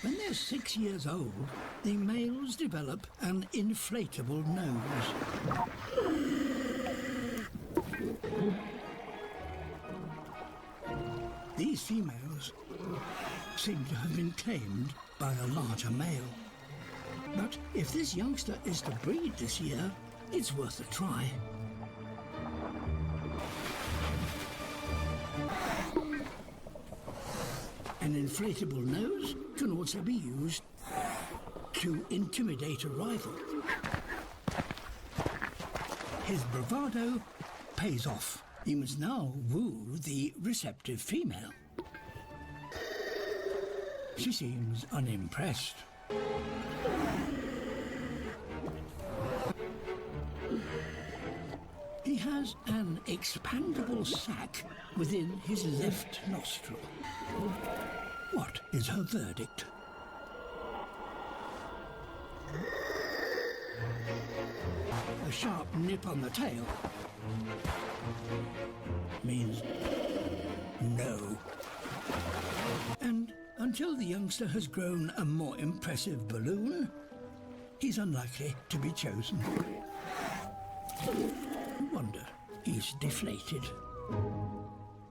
When they're 6 years old, the males develop an inflatable nose. These females seem to have been claimed by a larger male. But if this youngster is to breed this year, it's worth a try. An inflatable nose can also be used to intimidate a rival. His bravado pays off. He must now woo the receptive female. She seems unimpressed. He has an expandable sac within his left nostril. What is her verdict? A sharp nip on the tail means no. And until the youngster has grown a more impressive balloon, he's unlikely to be chosen. No wonder he's deflated.